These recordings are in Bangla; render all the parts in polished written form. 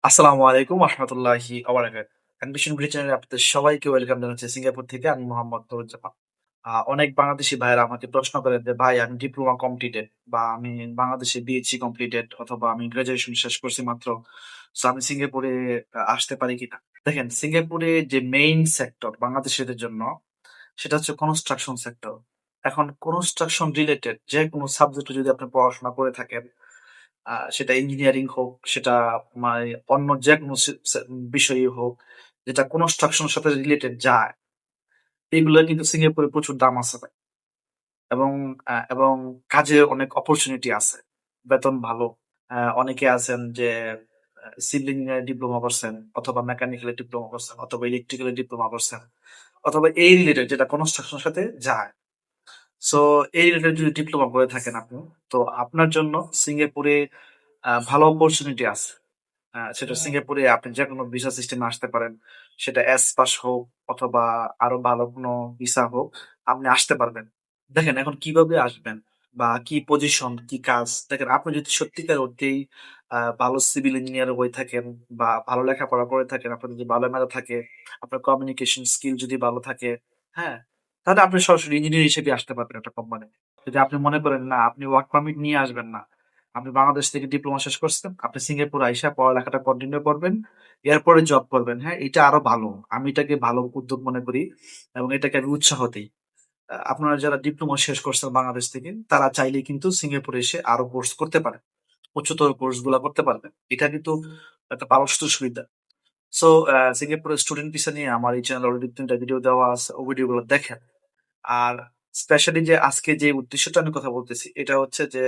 আসসালামু আলাইকুম রহমতুল্লাহি অ্যাম্বিশন ব্রিজ চ্যানেলে আপনাদের সবাইকে ওয়েলকাম জানাচ্ছি সিঙ্গাপুর থেকে। আমি মোহাম্মদ নুরুজ্জামান। অনেক বাংলাদেশি ভাইয়েরা আমাকে প্রশ্ন করেন যে, "ভাই আমি ডিপ্লোমা কমপ্লিটেড বা আমি বাংলাদেশে বিএসসি কমপ্লিটেড অথবা আমি গ্র্যাজুয়েশন শেষ করছি মাত্র। সো আমি সিঙ্গাপুরে আসতে পারি কিনা?" দেখেন, সিঙ্গাপুরে যে মেইন সেক্টর বাংলাদেশীদের জন্য সেটা হচ্ছে কনস্ট্রাকশন সেক্টর। এখন কনস্ট্রাকশন রিলেটেড যেকোনো সাবজেক্টে যদি আপনি পড়াশোনা করে থাকেন, সেটা ইঞ্জিনিয়ারিং হোক, সেটা মানে অন্য যেকোনো বিষয়ই হোক, যেটা কনস্ট্রাকশন এর সাথে রিলেটেড যায়, এগুলো কিন্তু সিঙ্গাপুরে প্রচুর দাম আছে ভাই। এবং এবং কাজের অনেক অপরচুনিটি আছে। বেতন ভালো। অনেকে আছেন যে সিভিল ইঞ্জিনিয়ারিং ডিপ্লোমা করছেন অথবা মেকানিক্যাল এ ডিপ্লোমা করছেন অথবা ইলেকট্রিক্যাল এ ডিপ্লোমা করছেন অথবা এই রিলেটেড যেটা কনস্ট্রাকশন এর সাথে যায়। সো এই রিলেটেড যদি ডিপ্লোমা করে থাকেন আপনি, তো আপনার জন্য সিঙ্গাপুরে ভালো অপরচুনিটি আছে। সেটা সিঙ্গাপুরে আপনি যেকোনো ভিসা সিস্টেমে আসতে পারেন। সেটা এস পাস হোক অথবা আরো ভালো কোনো ভিসা হোক, আপনি আসতে পারবেন। দেখেন এখন কিভাবে আসবেন বা কি পজিশন, কি কাজ। দেখেন আপনি যদি সত্যিকার অর্থেই ভালো সিভিল ইঞ্জিনিয়ার হয়ে থাকেন বা ভালো লেখাপড়া করে থাকেন, আপনার যদি ভালো মেধা থাকে, আপনার কমিউনিকেশন স্কিল যদি ভালো থাকে, হ্যাঁ? তাহলে আপনি সরাসরি ইঞ্জিনিয়ার হিসেবে আসতে পারবেন একটা কোম্পানি। যদি আপনি মনে করেন না আপনি ওয়ার্ক পারমিট নিয়ে আসবেন না, আপনি বাংলাদেশ থেকে ডিপ্লোমা শেষ করছেন, আপনি সিঙ্গাপুর আইসা পড়ালেখাটা কন্টিনিউ করবেন, এরপরে জব করবেন, হ্যাঁ? এটা আরো ভালো। আমি এটাকে ভালো উদ্যোগ মনে করি এবং এটাকে আমি উৎসাহ দেই। আপনারা যারা ডিপ্লোমা শেষ করছেন বাংলাদেশ থেকে, তারা চাইলেই কিন্তু সিঙ্গাপুরে এসে আরো কোর্স করতে পারেন। উচ্চতর কোর্স গুলা করতে পারবেন। এটা কিন্তু একটা ভালো সুযোগ সুবিধা। সো সিঙ্গাপুরের স্টুডেন্ট ভিসা নিয়ে আমার এই চ্যানেলে অলরেডি ৩ টা ভিডিও দেওয়া আছে। ওই ভিডিও গুলো দেখেন। আর স্পেশালি যে আজকে যে উদ্দেশ্যটা আমি কথা বলতেছি, এটা হচ্ছে যে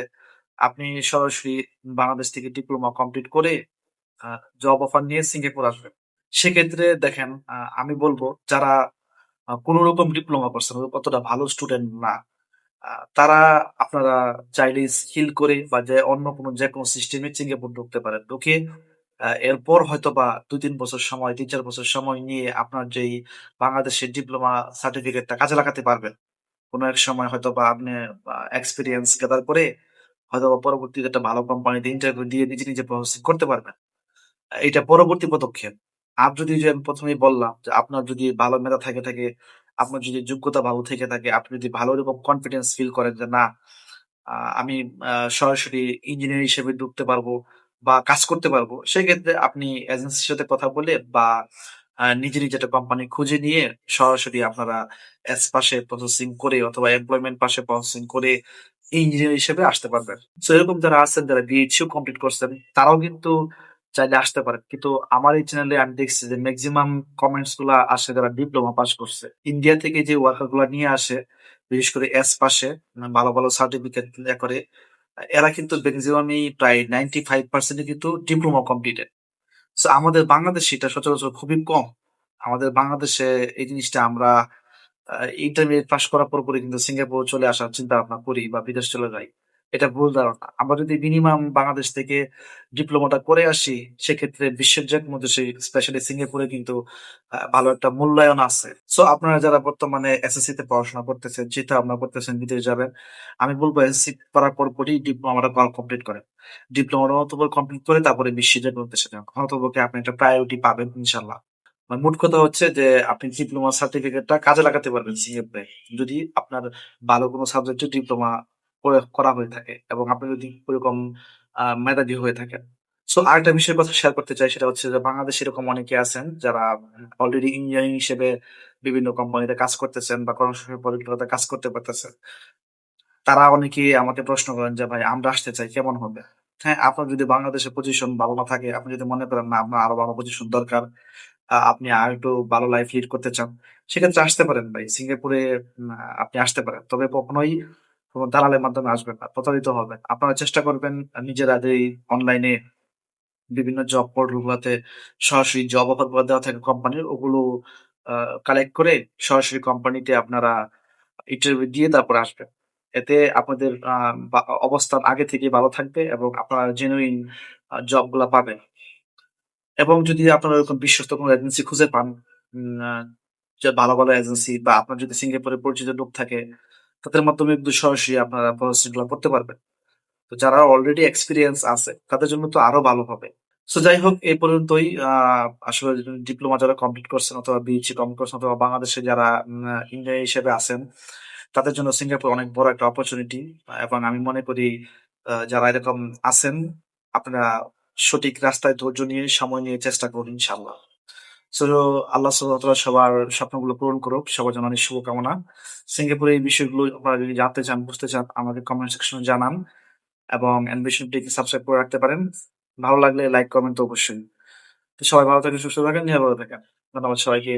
আপনি সরাসরি বাংলাদেশ থেকে ডিপ্লোমা কমপ্লিট করে আ জব অফার নিয়ে সিঙ্গাপুর আসবেন। সেক্ষেত্রে দেখেন, আমি বলব যারা কোন রকম ডিপ্লোমা করছেন, অতটা ভালো স্টুডেন্ট না। আ তারা আপনারা চাইলে স্কিল করে বা যে অন্য কোনো যেকোনো সিস্টেমে সিঙ্গাপুর ঢুকতে পারেন। ঢুকে এরপর হয়তোবা ২-৩ বছর সময়, ৩-৪ বছর সময় নিয়ে আপনার যেই বাংলাদেশের ডিপ্লোমা সার্টিফিকেটটা কাজে লাগাতে পারবেন। কোন এক সময় হয়তোবা আপনি এক্সপেরিয়েন্স গেদার করে হয়তোবা পরবর্তীতে একটা ভালো কোম্পানিতে ইন্টারভিউ দিয়ে নিজে, নিজে প্রসেসিং করতে পারবেন। এটা পরবর্তী পদক্ষেপ। আর যদি যে আমি ১ম এই বললাম যে আপনার যদি ভালো মেধা থাকে, আপনার যদি যোগ্যতা ভালো থেকে থাকে, আপনি যদি ভালো রকম কনফিডেন্স ফিল করেন যে না, আমি সরাসরি ইঞ্জিনিয়ার হিসেবে ঢুকতে পারবো বা কাজ করতে পারবো। সেক্ষেত্রে আপনি এজেন্সির সাথে কথা বলে বা নিজে একটা কোম্পানি খুঁজে নিয়ে সরাসরি আপনারা পাশে প্রসেসিং করে অথবা এমপ্লয়মেন্ট পাশে প্রসেসিং করে ইঞ্জিনিয়ার হিসেবে আসতে পারবেন। সো এরকম যারা আছেন যারা বিএইচইউ কমপ্লিট করছেন, তারাও কিন্তু চাইলে আসতে পারেন। কিন্তু আমার এই চ্যানেলে আমি দেখছি যে মেক্সিমাম কমেন্টস গুলা আসে যারা ডিপ্লোমা পাস করছে। ইন্ডিয়া থেকে যে ওয়ার্কার গুলা নিয়ে আসে, বিশেষ করে পাশে ভালো, ভালো সার্টিফিকেট করে, এরা কিন্তু মেক্সিমামই প্রায় 95% কিন্তু ডিপ্লোমা কমপ্লিটেড। সো আমাদের বাংলাদেশে এটা সচরাচর খুবই কম। আমাদের বাংলাদেশে এই জিনিসটা আমরা আ ইন্টারমিডিয়েট পাস করার পরপরই কিন্তু সিঙ্গাপুর চলে আসার চিন্তা ভাবনা করি বা বিদেশ চলে যাই। এটা ভুল ধারণা। আমরা যদি মিনিমাম বাংলাদেশ থেকে ডিপ্লোমাটা করে আসি, সেক্ষেত্রে বিশ্বের যেকোনো দেশে স্পেশালি সিঙ্গাপুরে কিন্তু ভালো একটা মূল্যায়ন আছে। সো আপনারা যারা বর্তমানে এসএসসি তে পড়াশোনা করতেছেন, চিন্তা ভাবনা করতেছেন বিদেশ যাবেন, আমি বলব এসএসসি করার পরপরই ডিপ্লোমাটা কমপ্লিট করেন। ডিপ্লোমাটা অতঃপর কমপ্লিট করে তারপরে বিশ্বের যেকোনো দেশে যান। অন্ততপক্ষে আপনি একটা প্রায়োরিটি পাবেন ইনশাআল্লাহ। মোট কথা হচ্ছে যে আপনি ডিপ্লোমা সার্টিফিকেটটা কাজে লাগাতে পারবেন সিএফ এ। যদি আপনার ভালো কোনো সাবজেক্টে ডিপ্লোমা করা হয়ে থাকে এবং আপনি যদি ওরকম মেধাবী হয়ে থাকেন। সো আরেকটা বিষয়ের কথা শেয়ার করতে চাই, সেটা হচ্ছে যে বাংলাদেশে এরকম অনেকে আছেন যারা অলরেডি ইঞ্জিনিয়ারিং হিসেবে বিভিন্ন কোম্পানিতে কাজ করতেছেন বা কর্মসংস্থান পরিকল্পনাতে কাজ করতে পারতেছেন। তারা অনেকেই আমাকে প্রশ্ন করেন যে, "ভাই আমরা আসতে চাই কেমন হবে?" হ্যাঁ, আপনার যদি বাংলাদেশের পজিশন ভালো না থাকে, আপনি যদি মনে করেন না আপনার আরো ভালো পজিশন দরকার, আপনি আরেকটু ভালো লাইফ লিড করতে চান, সেক্ষেত্রে আসতে পারেন ভাই। সিঙ্গাপুরে আপনি আসতে পারেন। তবে কখনোই কোন দালালের মাধ্যমে আসবেন না। প্রতারিত হবেন। আপনারা চেষ্টা করবেন নিজেরা যেই অনলাইনে বিভিন্ন জব পোর্টাল গুলাতে সরাসরি জব অফার গুলা দেওয়া থাকে কোম্পানির, ওগুলো আ কালেক্ট করে সরাসরি কোম্পানিতে আপনারা ইন্টারভিউ দিয়ে তারপরে আসবেন। এতে আপনাদের অবস্থান আগে থেকেই ভালো থাকবে এবং আপনারা জেনুইন জব গুলা পাবেন। এবং যদি আপনারা ওরকম বিশ্বস্ত কোনো এজেন্সি খুঁজে পান, উম আ যে ভালো, ভালো এজেন্সি বা আপনার যদি সিঙ্গাপুরে পরিচিত লোক থাকে, তাদের মাধ্যমে কিন্তু সরাসরি আপনারা প্রসেসিং গুলা করতে পারবেন। তো যারা অলরেডি এক্সপেরিয়েন্স আছে, তাদের জন্য তো আরো ভালো হবে। সো যাই হোক এই পর্যন্তই। আসলে ডিপ্লোমা যারা কমপ্লিট করছেন অথবা বিএসসি কমপ্লিট করছেন অথবা বাংলাদেশে যারা ইঞ্জিনিয়ার হিসেবে আছেন, তাদের জন্য সিঙ্গাপুর অনেক বড় একটা অপরচুনিটি। এবং আমি মনে করি যারা এরকম আছেন, আপনারা সঠিক রাস্তায় ধৈর্য নিয়ে, সময় নিয়ে চেষ্টা করুন ইনশাআল্লাহ। সো আল্লাহ সুবহানাহু ওয়া তাআলা সবার স্বপ্নগুলো পূরণ করুক। সবার জন্য অনেক শুভকামনা। সিঙ্গাপুরে এই বিষয়গুলো আপনারা যদি জানতে চান, বুঝতে চান, আমাকে কমেন্ট সেকশনে জানান এবং অ্যানিমেশনটিকে সাবস্ক্রাইব করে রাখতে পারেন। ভালো লাগলে লাইক, কমেন্ট তো অবশ্যই। তো সবাই ভালো থাকেন, সুস্থ থাকেন, নিরাপদে থাকেন। ধন্যবাদ সবাইকে।